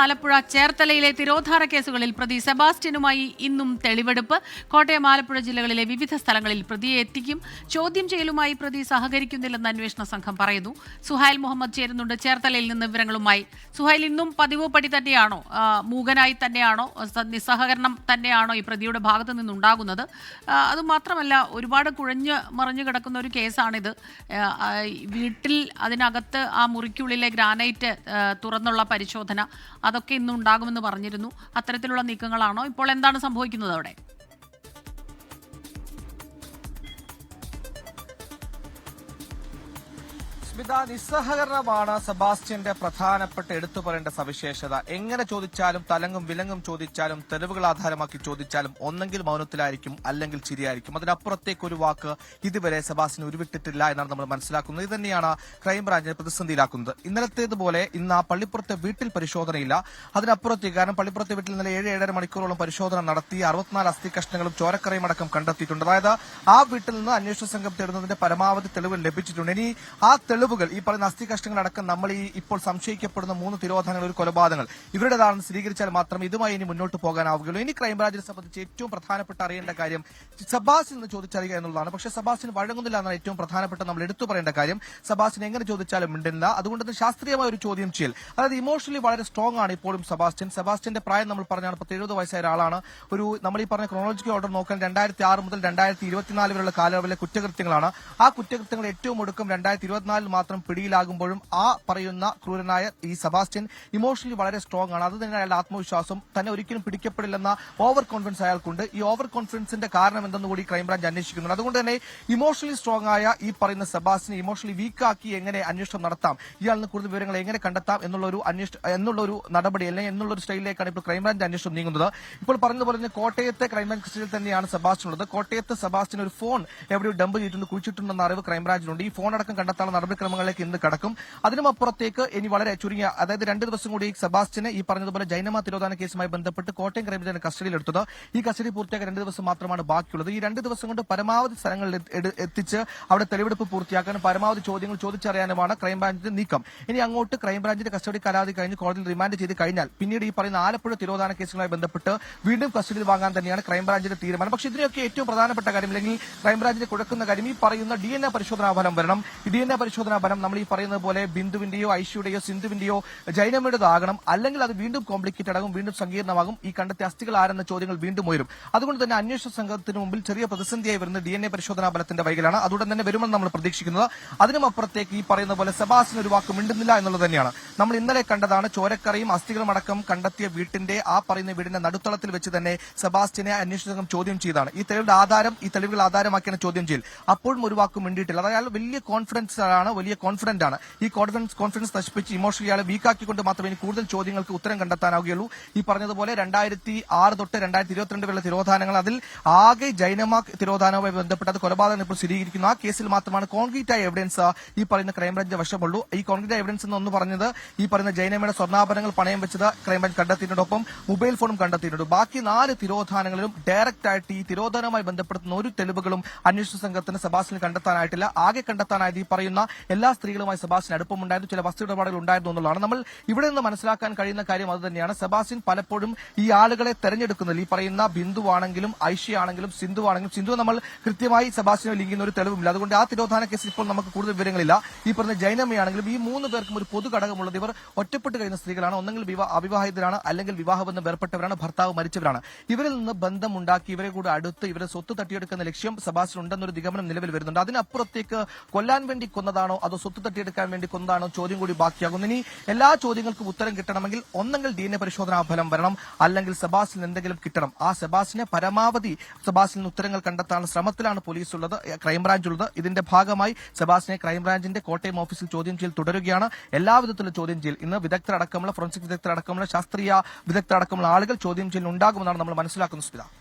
ആലപ്പുഴ ചേർത്തലയിലെ തിരോധാന കേസുകളിൽ പ്രതി സെബാസ്റ്റ്യനുമായി ഇന്നും തെളിവെടുപ്പ്. കോട്ടയം, ആലപ്പുഴ ജില്ലകളിലെ വിവിധ സ്ഥലങ്ങളിൽ പ്രതിയെ എത്തിക്കും. ചോദ്യം ചെയ്യലുമായി പ്രതി സഹകരിക്കുന്നില്ലെന്ന് അന്വേഷണ സംഘം പറയുന്നു. സുഹൈൽ മുഹമ്മദ് ചേരുന്നുണ്ട് ചേർത്തലയിൽ നിന്ന് വിവരങ്ങളുമായി. സുഹൈൽ, ഇന്നും പതിവ് പടി തന്നെയാണോ, മൂകനായി തന്നെയാണോ, നിസ്സഹകരണം തന്നെയാണോ ഈ പ്രതിയുടെ ഭാഗത്തു നിന്നുണ്ടാകുന്നത്? അതുമാത്രമല്ല, ഒരുപാട് കുഴഞ്ഞ് മറിഞ്ഞു കിടക്കുന്ന ഒരു കേസാണിത്. വീട്ടിൽ അതിനകത്ത് ആ മുറിക്കുള്ളിലെ ഗ്രാനൈറ്റ് തുറന്നുള്ള പരിശോധന അതൊക്കെ ഇന്നും ഉണ്ടാകുമെന്ന് പറഞ്ഞിരുന്നു. അത്തരത്തിലുള്ള നീക്കങ്ങളാണോ? ഇപ്പോൾ എന്താണ് സംഭവിക്കുന്നത് അവിടെ? നിസ്സഹകരണമാണ് സെബാസ്റ്റ്യന്റെ പ്രധാനപ്പെട്ട എടുത്തു പറയേണ്ട സവിശേഷത. എങ്ങനെ ചോദിച്ചാലും, തലങ്ങും വിലങ്ങും ചോദിച്ചാലും, തെളിവുകൾ ആധാരമാക്കി ചോദിച്ചാലും ഒന്നെങ്കിൽ മൗനത്തിലായിരിക്കും, അല്ലെങ്കിൽ ചിരിയായിരിക്കും. അതിനപ്പുറത്തേക്ക് ഒരു വാക്ക് ഇതുവരെ സെബാസ്റ്റ്യൻ ഉരുവിട്ടിട്ടില്ല എന്നാണ് നമ്മൾ മനസ്സിലാക്കുന്നത്. ഇത് തന്നെയാണ് ക്രൈംബ്രാഞ്ചിനെ പ്രതിസന്ധിയിലാക്കുന്നത്. ഇന്നലത്തേതുപോലെ ഇന്ന് ആ പള്ളിപ്പുറത്തെ വീട്ടിൽ പരിശോധനയില്ല. അതിനപ്പുറത്തേക്ക്, കാരണം പള്ളിപ്പുറത്തെ വീട്ടിൽ ഇന്നലെ 7-7.5 മണിക്കൂറോളം പരിശോധന നടത്തി 64 അസ്ഥി കഷ്ണങ്ങളും ചോരക്കറയും അടക്കം കണ്ടെത്തിയിട്ടുണ്ട്. അതായത് ആ വീട്ടിൽ നിന്ന് അന്വേഷണ സംഘം തേടുന്നതിന്റെ പരമാവധി തെളിവുകൾ ലഭിച്ചിട്ടുണ്ട്. ഇനി ആ തെളിവുകൾ, ഈ പറയുന്ന അസ്ഥി കഷ്ണങ്ങളടക്കം നമ്മൾ ഇപ്പോൾ സംശയിക്കപ്പെടുന്ന 3 തിരോധാനങ്ങൾ, ഒരു കൊലപാതകങ്ങൾ, ഇവരുടേതാണെന്ന് സ്ഥിരീകരിച്ചാൽ മാത്രമേ ഇതുമായി ഇനി മുന്നോട്ട് പോകാനാവുകയുള്ളൂ. ഇനി ക്രൈംബ്രാഞ്ചിനെ സംബന്ധിച്ച് ഏറ്റവും പ്രധാനപ്പെട്ട അറിയേണ്ട കാര്യം സെബാസ്റ്റ്യൻ എന്ന് ചോദിച്ചറിയുക എന്നുള്ളതാണ്. പക്ഷേ സെബാസ്റ്റ്യൻ വഴങ്ങുന്നില്ല എന്നാണ് ഏറ്റവും പ്രധാനപ്പെട്ട നമ്മൾ എടുത്തു പറയേണ്ട കാര്യം. സെബാസ്റ്റ്യൻ എങ്ങനെ ചോദിച്ചാലും മിണ്ടുന്നില്ല. അതുകൊണ്ട് തന്നെ ശാസ്ത്രീയമായ ഒരു ചോദ്യം ചെയ്യൽ, അതായത് ഇമോഷണലി വളരെ സ്ട്രോങ് ആണ് ഇപ്പോഴും സെബാസ്റ്റ്യന്റെ പ്രായം നമ്മൾ പറഞ്ഞാണ് 70 വയസ്സായ ഒരാളാണ്. നമ്മൾ ഈ പറഞ്ഞ ക്രോണോളജിക്കൽ ഓർഡർ നോക്കാൻ 2006 മുതൽ 2024 വരെയുള്ള കാലയളവിലെ കുറ്റകൃത്യങ്ങളാണ്. ആ കുറ്റകൃത്യങ്ങൾ ഏറ്റവും ഒടുക്കം 2024 മാത്രം പിടിയിലാകുമ്പോഴും ആ പറയുന്ന ക്രൂരനായ ഈ സെബാസ്റ്റ്യൻ ഇമോഷണലി വളരെ സ്ട്രോങ് ആണ്. അത് തന്നെ അയാളുടെ ആത്മവിശ്വാസം, തന്നെ ഒരിക്കലും പിടിക്കപ്പെടില്ലെന്ന ഓവർ കോൺഫിഡൻസ് അയാൾക്കുണ്ട്. ഈ ഓവർ കോൺഫിഡൻസിന്റെ കാരണം എന്തെന്ന് കൂടി ക്രൈംബ്രാഞ്ച് അന്വേഷിക്കുന്നുണ്ട്. അതുകൊണ്ട് തന്നെ ഇമോഷണലി സ്ട്രോങ് ആയ ഈ പറയുന്ന സെബാസ്റ്റ്യനെ ഇമോഷണലി വീക്കാക്കി എങ്ങനെ അന്വേഷണം നടത്താം, ഇയാളിന് കൂടുതൽ വിവരങ്ങൾ എങ്ങനെ കണ്ടെത്താം എന്നുള്ളൊരു നടപടി, അല്ലെങ്കിൽ എന്നുള്ളൊരു സ്റ്റൈലിലേക്കാണ് ഇപ്പോൾ ക്രൈംബ്രാഞ്ച് അന്വേഷണം നീങ്ങുന്നത്. ഇപ്പോൾ പറഞ്ഞതുപോലെ തന്നെ കോട്ടയത്തെ ക്രൈംബ്രാഞ്ച് കസ്റ്റഡിയിൽ തന്നെയാണ് സെബാസ്റ്റ്യൻ ഉള്ളത്. കോട്ടയത്ത് സെബാസ്റ്റ്യൻ ഒരു ഫോൺ എവിടെയോ ഡംപ് ചെയ്തിട്ടുണ്ട്, കുഴിച്ചിട്ടുണ്ടെന്ന അറിവ് ക്രൈംബ്രാഞ്ചിനുണ്ട്. ഈ ഫോൺ അടക്കം കണ്ടെത്താനുള്ള നടപടിക്രമങ്ങളിലേക്ക് ഇന്ന് കടക്കും. അതിനുമപ്പുറത്തേക്ക് ഇനി വളരെ ചുരുങ്ങിയ, അതായത് 2 ദിവസം കൂടി സെബാസ്റ്റ്യനെ ഈ പറഞ്ഞതുപോലെ ജൈനമ തിരോധാന കേസുമായി ബന്ധപ്പെട്ട് കോട്ടയം ക്രൈംബ്രാഞ്ചിന്റെ കസ്റ്റഡിയിലെടുത്തത്. ഈ കസ്റ്റഡി പൂർത്തിയാക്കാൻ 2 ദിവസം മാത്രമാണ് ബാക്കിയുള്ളത്. ഈ 2 ദിവസം കൊണ്ട് പരമാവധി സ്ഥലങ്ങളിൽ എത്തിച്ച് അവിടെ തെളിവെടുപ്പ് പൂർത്തിയാക്കാനും പരമാവധി ചോദ്യങ്ങൾ ചോദിച്ചറിയാനുമാണ് ക്രൈംബ്രാഞ്ചിന്റെ നീക്കം. ഇനി അങ്ങോട്ട് ക്രൈംബ്രാഞ്ചിന്റെ കസ്റ്റഡി കാലാവധി കഴിഞ്ഞ് കോടതിയിൽ റിമാൻഡ് ചെയ്ത് കഴിഞ്ഞാൽ പിന്നീട് ഈ പറയുന്ന ആലപ്പുഴ തിരോധാന കേസുമായി ബന്ധപ്പെട്ട് വീണ്ടും കസ്റ്റഡിയിൽ വാങ്ങാൻ തന്നെയാണ് ക്രൈംബ്രാഞ്ചിന്റെ തീരുമാനം. പക്ഷേ ഇതിനൊക്കെ ഏറ്റവും പ്രധാനപ്പെട്ട കാര്യം, അല്ലെങ്കിൽ ക്രൈംബ്രാഞ്ചിനെ കുഴക്കുന്ന കാര്യം, ഈ പറയുന്ന DNA പരിശോധനാ ഫലം വരണം. ഈ DNA പരിശോധനാ ഫലം നമ്മൾ ഈ പറയുന്നത് പോലെ ബിന്ദുവിന്റെയോ ഐശ്വര്യയോ സിന്ധുവിന്റെയോ ജൈനമ്മയുടേതാകണം, അല്ലെങ്കിൽ അത് വീണ്ടും കോംപ്ലിക്കേറ്റഡ് ആകും, വീണ്ടും സങ്കീർണമാകും. ഈ കണ്ടെത്തിയ അസ്ഥികൾ ആരെന്ന ചോദ്യങ്ങൾ വീണ്ടും ഉയരും. അതുകൊണ്ട് തന്നെ അന്വേഷണ സംഘത്തിന് മുമ്പിൽ ചെറിയ പ്രതിസന്ധിയായി വരുന്ന DNA പരിശോധനാ ഫലത്തിന്റെ വൈകലാണ്. അതുകൊണ്ട് തന്നെ വരുമെന്ന് നമ്മൾ പ്രതീക്ഷിക്കുന്നത്. അതിനുമപ്പുറത്തേക്ക് ഈ പറയുന്ന പോലെ സെബാസ്റ്റ്യൻ ഒരു വാക്ക് മിണ്ടുന്നില്ല എന്നുള്ളത് തന്നെയാണ്. നമ്മൾ ഇന്നലെ കണ്ടതാണ് ചോരക്കറയും അസ്ഥികളും അടക്കം കണ്ടെത്തിയ വീട്ടിന്റെ, ആ പറയുന്ന വീടിന്റെ നടുത്തളത്തിൽ വെച്ച് തന്നെ സെബാസ്റ്റ്യനെ അന്വേഷണ സംഘം ചോദ്യം ചെയ്തതാണ്. ഈ തെളിവുകൾ ആധാരമാക്കിയാണ് ചോദ്യം ചെയ്യൽ. അപ്പോഴും ഒരു വാക്ക് മിണ്ടിയിട്ടില്ല. അതായത് വലിയ കോൺഫിഡന്റ് ആണ്. ഈ കോൺഫിഡൻസ് നശിപ്പിച്ച് ഇമോഷണലി അയാളെ വീക്കാക്കിക്കൊണ്ട് മാത്രമേ ഇനി കൂടുതൽ ചോദ്യങ്ങൾക്ക് ഉത്തരം കണ്ടെത്താനാവുകയുള്ളൂ. ഈ പറഞ്ഞതുപോലെ 2006 തൊട്ട് 2022 വരെയുള്ള തിരോധാനങ്ങൾ, അതിൽ ആകെ ജൈനമ തിരോധാനവുമായി ബന്ധപ്പെട്ട് അത് കൊലപാതകം ഇപ്പോൾ സ്ഥിരീകരിക്കുന്നു. ആ കേസിൽ മാത്രമാണ് കോൺക്രീറ്റ് ആയ എവിഡൻസ് ഈ പറയുന്ന ക്രൈംബ്രാഞ്ചിന്റെ വശമുള്ളൂ. ഈ കോൺക്രീറ്റ് ആയ എവിഡൻസ് എന്ന് പറഞ്ഞത് ഈ പറയുന്ന ജൈനമയുടെ സ്വർണ്ണാഭരണങ്ങൾ പണയം വെച്ചത് ക്രൈംബ്രാഞ്ച് കണ്ടെത്തിയിട്ടുണ്ടൊപ്പം മൊബൈൽ ഫോണും കണ്ടെത്തിയിട്ടുണ്ട്. ബാക്കി 4 തിരോധാനങ്ങളിലും ഡയറക്റ്റ് ആയിട്ട് ഈ തിരോധാനവുമായി ബന്ധപ്പെടുത്തുന്ന ഒരു തെളിവുകളും അന്വേഷണ സംഘത്തിന് സെബാസ്റ്റ്യന് കണ്ടെത്താനായിട്ടില്ല. ആകെ കണ്ടെത്താനായത് ഈ പറയുന്ന എല്ലാ സ്ത്രീകളുമായി സെബാസ്റ്റ്യൻ അടുപ്പമുണ്ടായിരുന്നു, ചില വസ്തുയിടപാടുകൾ ഉണ്ടായിരുന്നു എന്നുള്ളതാണ്. നമ്മൾ ഇവിടെ നിന്ന് മനസ്സിലാക്കാൻ കഴിയുന്ന കാര്യം അത് തന്നെയാണ്. സെബാസ്റ്റ്യൻ പലപ്പോഴും ഈ ആളുകളെ തെരഞ്ഞെടുക്കുന്നതിൽ, ഈ പറയുന്ന ബിന്ദുവാണെങ്കിലും ഐഷയാണെങ്കിലും സിന്ധുവാണെങ്കിലും, സിന്ധു നമ്മൾ കൃത്യമായി സെബാസ്റ്റ്യനെ ലിങ്ക് ചെയ്യുന്ന ഒരു തെളിവുമില്ല. അതുകൊണ്ട് ആ തിരോധാന കേസിൽ ഇപ്പോൾ നമുക്ക് കൂടുതൽ വിവരങ്ങളില്ല. ഈ പറഞ്ഞ ജൈനമ്മയാണെങ്കിലും ഈ 3 പേർക്കും ഒരു പൊതു ഘടകമുള്ളത്, ഇവർ ഒറ്റപ്പെട്ട് കഴിയുന്ന സ്ത്രീകളാണ്. ഒന്നെങ്കിൽ അവിവാഹിതരാണ്, അല്ലെങ്കിൽ വിവാഹബന്ധം വേർപ്പെട്ടവരാണ്, ഭർത്താവ് മരിച്ചവരാണ്. ഇവരിൽ നിന്ന് ബന്ധം ഉണ്ടാക്കി ഇവരെ കൂടെ അടുത്ത് ഇവരെ സ്വത്ത് തട്ടിയെടുക്കുന്ന ലക്ഷ്യം സെബാസ്റ്റ്യൻ ഉണ്ടെന്നൊരു നിഗമനം നിലവിൽ വരുന്നുണ്ട്. അതിനപ്പുറത്തേക്ക് കൊല്ലാൻ വേണ്ടി കൊന്നതാണോ അതോ സ്വത്ത് തട്ടിയെടുക്കാൻ വേണ്ടി കൊന്നതാണോ ചോദ്യം കൂടി ബാക്കിയാകുന്നു. ഇനി എല്ലാ ചോദ്യങ്ങൾക്കും ഉത്തരം കിട്ടണമെങ്കിൽ ഒന്നെങ്കിൽ DNA പരിശോധനാ ഫലം വരണം, അല്ലെങ്കിൽ സെബാസ്റ്റ്യൻ എന്തെങ്കിലും കിട്ടണം. ആ സെബാസ്റ്റ്യന് ഉത്തരങ്ങൾ കണ്ടെത്താനുള്ള ശ്രമത്തിലാണ് പോലീസ് ഉള്ളത്, ക്രൈംബ്രാഞ്ച് ഉള്ളത്. ഇതിന്റെ ഭാഗമായി സെബാസ്റ്റ്യനെ ക്രൈംബ്രാഞ്ചിന്റെ കോട്ടയം ഓഫീസിൽ ചോദ്യം ചെയ്യൽ തുടരുകയാണ്. എല്ലാവിധത്തിലുള്ള ചോദ്യം ചെയ്യൽ ഇന്ന് വിദഗ്ധരടക്കമുള്ള ഫോറൻസിക് വിദഗ്ധരടക്കമുള്ള ശാസ്ത്രീയ വിദഗ്ധരടക്കമുള്ള ആളുകൾ ചോദ്യം ചെയ്യൽ ഉണ്ടാകുമെന്നാണ് നമ്മൾ മനസ്സിലാക്കുന്നത്.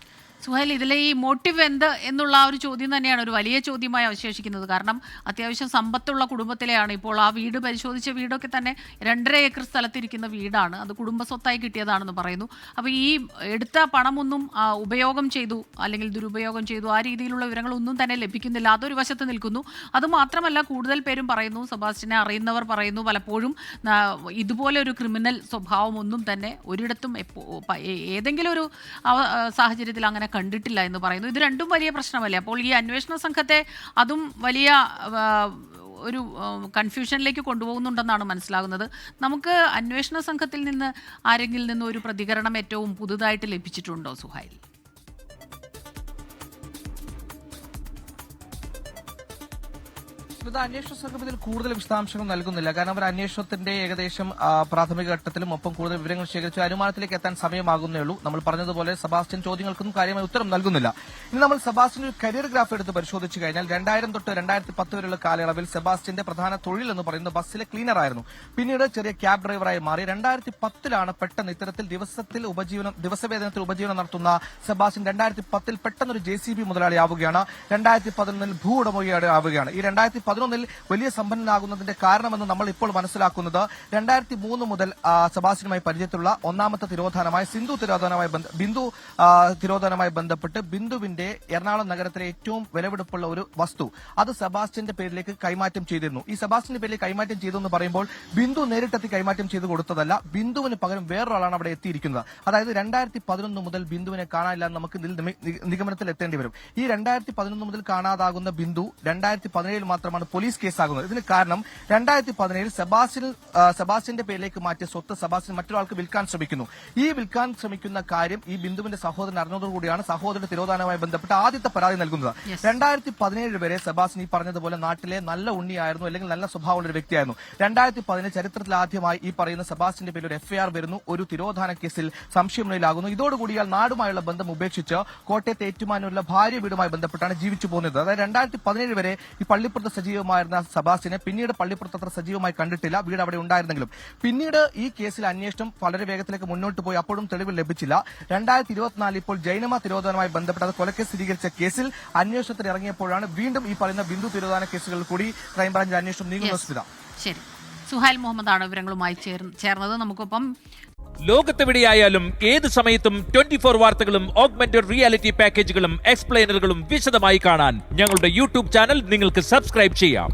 സുഹൈൽ, ഇതിലെ ഈ മോട്ടീവ് എന്ത് എന്നുള്ള ആ ഒരു ചോദ്യം തന്നെയാണ് ഒരു വലിയ ചോദ്യമായി അവശേഷിക്കുന്നത്. കാരണം അത്യാവശ്യം സമ്പത്തുള്ള കുടുംബത്തിലെയാണ്. ഇപ്പോൾ ആ വീട് പരിശോധിച്ച വീടൊക്കെ തന്നെ 2.5 ഏക്കർ സ്ഥലത്തിരിക്കുന്ന വീടാണ്. അത് കുടുംബ സ്വത്തായി കിട്ടിയതാണെന്ന് പറയുന്നു. അപ്പോൾ ഈ എടുത്ത പണമൊന്നും ഉപയോഗം ചെയ്തു അല്ലെങ്കിൽ ദുരുപയോഗം ചെയ്തു ആ രീതിയിലുള്ള വിവരങ്ങളൊന്നും തന്നെ ലഭിക്കുന്നില്ല. അതൊരു വശത്ത് നിൽക്കുന്നു. അതുമാത്രമല്ല, കൂടുതൽ പേരും പറയുന്നു, സെബാസ്റ്റ്യനെ അറിയുന്നവർ പറയുന്നു, പലപ്പോഴും ഇതുപോലെ ഒരു ക്രിമിനൽ സ്വഭാവം ഒന്നും തന്നെ ഒരിടത്തും ഏതെങ്കിലും ഒരു സാഹചര്യത്തിൽ അങ്ങനെ കണ്ടിട്ടില്ല എന്ന് പറയുന്നു. ഇത് രണ്ടും വലിയ പ്രശ്നമല്ലേ? അപ്പോൾ ഈ അന്വേഷണ സംഘത്തെ അതും വലിയ ഒരു കൺഫ്യൂഷനിലേക്ക് കൊണ്ടുപോകുന്നുണ്ടെന്നാണ് മനസ്സിലാകുന്നത്. നമുക്ക് അന്വേഷണ സംഘത്തിൽ നിന്ന് ആരെങ്കിലും നിന്ന് ഒരു പ്രതികരണം ഏറ്റവും പുതുതായിട്ട് ലഭിച്ചിട്ടുണ്ടോ സുഹൈൽ? അന്വേഷണ സംഘം ഇതിൽ കൂടുതൽ വിശദാംശങ്ങൾ നൽകുന്നില്ല. കാരണം അവർ അന്വേഷണത്തിന്റെ ഏകദേശം പ്രാഥമിക ഘട്ടത്തിലും ഒപ്പം കൂടുതൽ വിവരങ്ങൾ ശേഖരിച്ച് അനുമാനത്തിലേക്ക് എത്താൻ സമയമാകുന്നേ ഉള്ളൂ. നമ്മൾ പറഞ്ഞതുപോലെ സെബാസ്റ്റ്യൻ ചോദ്യങ്ങൾക്കൊന്നും കാര്യമായ ഉത്തരം നൽകുന്നില്ല. ഇനി നമ്മൾ സെബാസ്റ്റ്യൻ ഒരു കരിയർ ഗ്രാഫ് എടുത്ത് പരിശോധിച്ചു കഴിഞ്ഞാൽ 2000 തൊട്ട് 2010 വരെയുള്ള കാലയളവിൽ സെബാസ്റ്റ്യന്റെ പ്രധാന തൊഴിൽ എന്ന് പറയുന്നത് ബസ്സിലെ ക്ലീനർ ആയിരുന്നു. പിന്നീട് ചെറിയ ക്യാബ് ഡ്രൈവറായി മാറി. 2010 പെട്ടെന്ന് ഇത്തരത്തിൽ ദിവസവേതനത്തിൽ ഉപജീവനം നടത്തുന്ന സെബാസ്റ്റ്യൻ 2010 പെട്ടെന്നൊരു JCB മുതലാളിയാവുകയാണ്. 2011 ഭൂ ഉടമയാവുകയാണ്. ഈ 2011 വലിയ സമ്പന്നനാകുന്നതിന്റെ കാരണമെന്ന് നമ്മൾ ഇപ്പോൾ മനസ്സിലാക്കുന്നത് 2003 മുതൽ സെബാസ്റ്റ്യനുമായി പരിചയത്തിലുള്ള ഒന്നാമത്തെ തിരോധാനമായ ബിന്ദു തിരോധാനവുമായി ബന്ധപ്പെട്ട് ബിന്ദുവിന്റെ എറണാകുളം നഗരത്തിലെ ഏറ്റവും വിലപിടിപ്പുള്ള ഒരു വസ്തു അത് സെബാസ്റ്റ്യന്റെ പേരിലേക്ക് കൈമാറ്റം ചെയ്തിരുന്നു. ഈ സെബാസ്റ്റ്യന്റെ പേരിലേക്ക് കൈമാറ്റം ചെയ്തു എന്ന് പറയുമ്പോൾ ബിന്ദു നേരിട്ടെത്തി കൈമാറ്റം ചെയ്തു കൊടുത്തതല്ല, ബിന്ദുവിന് പകരം വേറൊരാളാണ് അവിടെ എത്തിയിരിക്കുന്നത്. അതായത് 2011 മുതൽ ബിന്ദുവിനെ കാണാനില്ല എന്ന് നമുക്ക് നിഗമനത്തിൽ എത്തേണ്ടി വരും. ഈ 2011 മുതൽ കാണാതാകുന്ന ബിന്ദു 2017 മാത്രമാണ് പോലീസ് കേസാകുന്നത്. ഇതിന് കാരണം 2017 സെബാസ്റ്റ്യന്റെ പേരിലേക്ക് മാറ്റിയ സ്വത്ത് സെബാസ്റ്റ്യൻ മറ്റൊരാൾക്ക് വിൽക്കാൻ ശ്രമിക്കുന്നു. ഈ വിൽക്കാൻ ശ്രമിക്കുന്ന കാര്യം ഈ ബിന്ദുവിന്റെ സഹോദരൻ അറിഞ്ഞതോടുകൂടിയാണ് സഹോദരന്റെ തിരോധാനവുമായി ബന്ധപ്പെട്ട് ആദ്യത്തെ പരാതി നൽകുന്നത്. 2017 വരെ സെബാസ്റ്റ്യൻ ഈ പറഞ്ഞതുപോലെ നാട്ടിലെ നല്ല ഉണ്ണിയായിരുന്നു, അല്ലെങ്കിൽ നല്ല സ്വഭാവമുള്ള ഒരു വ്യക്തിയായിരുന്നു. 2017 ചരിത്രത്തിൽ ആദ്യമായി ഈ പറയുന്ന സെബാസ്റ്റ്യന്റെ പേരിൽ ഒരു FIR വരുന്നു. ഒരു തിരോധാന കേസിൽ സംശയമുള്ളിലാകുന്നു. ഇതോടുകൂടി ഇയാൾ നാടുമായുള്ള ബന്ധം ഉപേക്ഷിച്ച് കോട്ടയത്തെ ഏറ്റുമാനൂരിലെ ഭാര്യ വീടുമായി ബന്ധപ്പെട്ടാണ് ജീവിച്ചു പോകുന്നത്. അതായത് 2017 വരെ ഈ പള്ളിപ്പുറത്ത് സജീവമായിരുന്ന സെബാസ്റ്റ്യനെ പിന്നീട് പള്ളിപ്പുറത്ത് അത്ര സജീവമായി കണ്ടിട്ടില്ല. വീട് അവിടെ ഉണ്ടായിരുന്നെങ്കിലും പിന്നീട് ഈ കേസിൽ അന്വേഷണം വളരെ വേഗത്തിലേക്ക് മുന്നോട്ട് പോയി. അപ്പോഴും തെളിവ് ലഭിച്ചില്ല. 2024 ഇപ്പോൾ ജൈനമ തിരോധാനവുമായി ബന്ധപ്പെട്ട് കൊലക്കേസ് സ്ഥിരീകരിച്ച കേസിൽ അന്വേഷണത്തിന് ഇറങ്ങിയപ്പോഴാണ് വീണ്ടും ഈ പറയുന്ന ബിന്ദു തിരോധാന കേസുകളിൽ കൂടി ക്രൈംബ്രാഞ്ച് അന്വേഷണം നീങ്ങുന്ന. ശരി, സുഹൈൽ മുഹമ്മദാണ് വിവരങ്ങളുമായി ചേർന്നത്. നമുക്കൊപ്പം ലോകത്തെവിടെയായാലും ഏത് സമയത്തും 24 വാർത്തകളും ഓഗ്മെന്റഡ് റിയാലിറ്റി പാക്കേജുകളും എക്സ്പ്ലെയിനറുകളും വിശദമായി കാണാൻ ഞങ്ങളുടെ യൂട്യൂബ് ചാനൽ നിങ്ങൾക്ക് സബ്സ്ക്രൈബ് ചെയ്യാം.